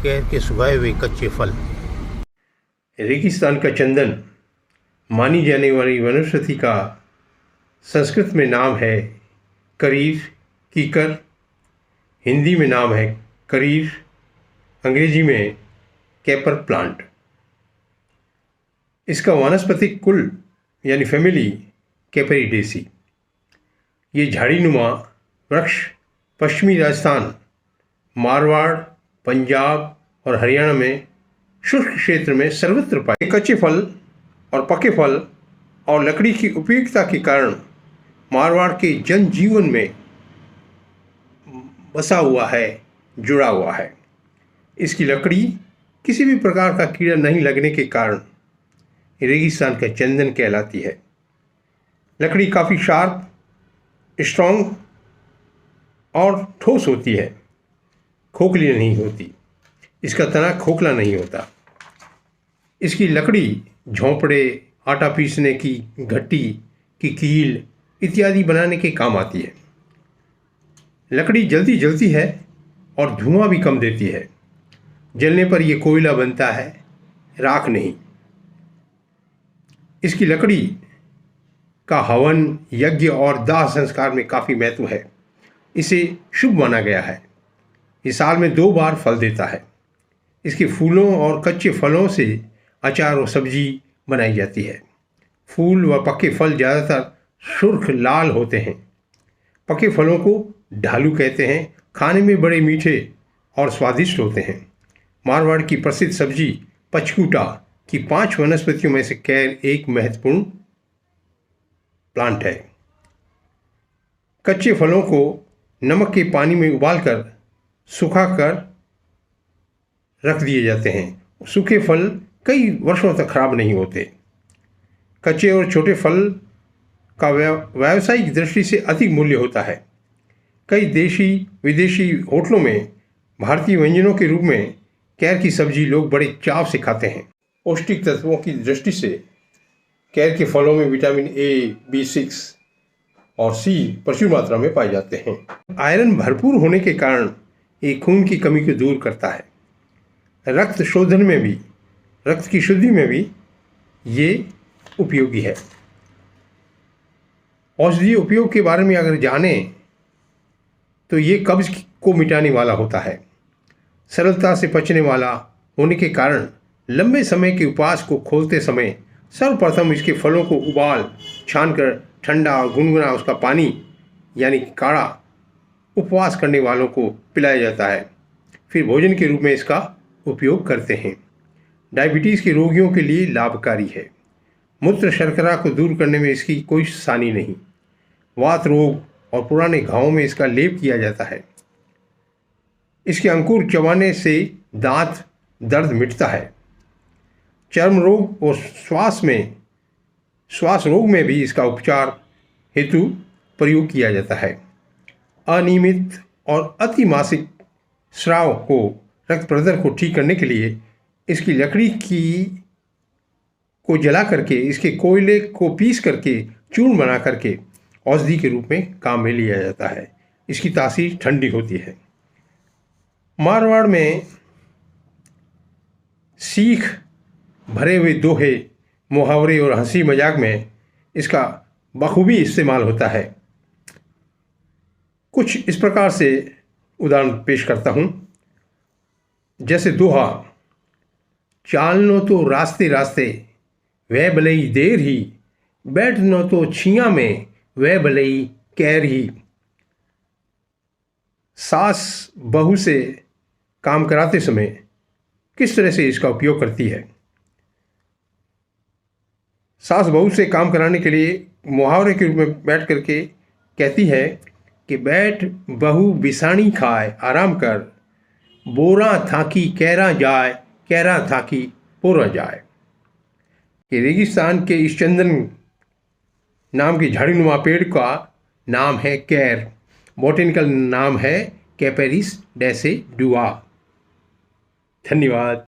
कैर के सुखाए हुए कच्चे फल। रेगिस्तान का चंदन मानी जाने वाली वनस्पति का संस्कृत में नाम है करीर, कीकर। हिंदी में नाम है करीर, अंग्रेजी में कैपर प्लांट। इसका वानस्पतिक कुल यानी फैमिली कैपेरिडेसी। ये झाड़ीनुमा वृक्ष पश्चिमी राजस्थान, मारवाड़, पंजाब और हरियाणा में शुष्क क्षेत्र में सर्वत्र पाए। कच्चे फल और पके फल और लकड़ी की उपयोगिता के कारण मारवाड़ के जनजीवन में बसा हुआ है, जुड़ा हुआ है। इसकी लकड़ी किसी भी प्रकार का कीड़ा नहीं लगने के कारण रेगिस्तान का चंदन कहलाती है। लकड़ी काफ़ी शार्प, स्ट्रॉन्ग और ठोस होती है, खोखली नहीं होती। इसका तना खोखला नहीं होता। इसकी लकड़ी झोंपड़े, आटा पीसने की घट्टी की कील इत्यादि बनाने के काम आती है। लकड़ी जल्दी जलती है और धुआं भी कम देती है। जलने पर यह कोयला बनता है, राख नहीं। इसकी लकड़ी का हवन, यज्ञ और दाह संस्कार में काफ़ी महत्व है। इसे शुभ माना गया है। ये साल में 2 बार फल देता है। इसके फूलों और कच्चे फलों से अचार और सब्जी बनाई जाती है। फूल व पके फल ज़्यादातर सुर्ख लाल होते हैं। पके फलों को ढालू कहते हैं। खाने में बड़े मीठे और स्वादिष्ट होते हैं। मारवाड़ की प्रसिद्ध सब्जी पचकूटा की 5 वनस्पतियों में से कैर एक महत्वपूर्ण प्लांट है। कच्चे फलों को नमक के पानी में उबालकर सुखाकर रख दिए जाते हैं। सूखे फल कई वर्षों तक खराब नहीं होते। कच्चे और छोटे फल का व्यावसायिक दृष्टि से अधिक मूल्य होता है। कई देशी विदेशी होटलों में भारतीय व्यंजनों के रूप में कैर की सब्जी लोग बड़े चाव से खाते हैं। पौष्टिक तत्वों की दृष्टि से कैर के फलों में विटामिन ए, B6 और C प्रचुर मात्रा में पाए जाते हैं। आयरन भरपूर होने के कारण ये खून की कमी को दूर करता है। रक्त शोधन में भी, रक्त की शुद्धि में भी ये उपयोगी है। औषधीय उपयोग के बारे में अगर जानें तो ये कब्ज को मिटाने वाला होता है। सरलता से पचने वाला होने के कारण लंबे समय के उपवास को खोलते समय सर्वप्रथम इसके फलों को उबाल छानकर ठंडा और गुनगुना उसका पानी यानी काढ़ा उपवास करने वालों को पिलाया जाता है। फिर भोजन के रूप में इसका उपयोग करते हैं। डायबिटीज़ के रोगियों के लिए लाभकारी है। मूत्र शर्करा को दूर करने में इसकी कोई हानि नहीं। वात रोग और पुराने घावों में इसका लेप किया जाता है। इसके अंकुर चबाने से दांत दर्द मिटता है। चर्म रोग और श्वास रोग में भी इसका उपचार हेतु प्रयोग किया जाता है। अनियमित और अति मासिक स्राव को, रक्त प्रदर को ठीक करने के लिए इसकी लकड़ी को जला करके, इसके कोयले को पीस करके चूर्ण बना करके औषधि के रूप में काम में लिया जाता है। इसकी तासीर ठंडी होती है। मारवाड़ में सीख भरे हुए दोहे, मुहावरे और हंसी मजाक में इसका बखूबी इस्तेमाल होता है। कुछ इस प्रकार से उदाहरण पेश करता हूँ। जैसे दोहा, चालनो तो रास्ते रास्ते वह भलई देर ही, बैठनो तो छिया में वह भलई कैर ही। सास बहू से काम कराते समय किस तरह से इसका उपयोग करती है। सास बहू से काम कराने के लिए मुहावरे के रूप में बैठ करके कहती है कि बैठ बहू बिसाणी खाए आराम कर, बोरा थाकी कैरा जाए, कैरा थाकी पोरा जाए। कि रेगिस्तान के इस चंदन नाम की झाड़ीनुमा पेड़ का नाम है कैर। बॉटेनिकल नाम है कैपेरिस डेसिडुआ। धन्यवाद।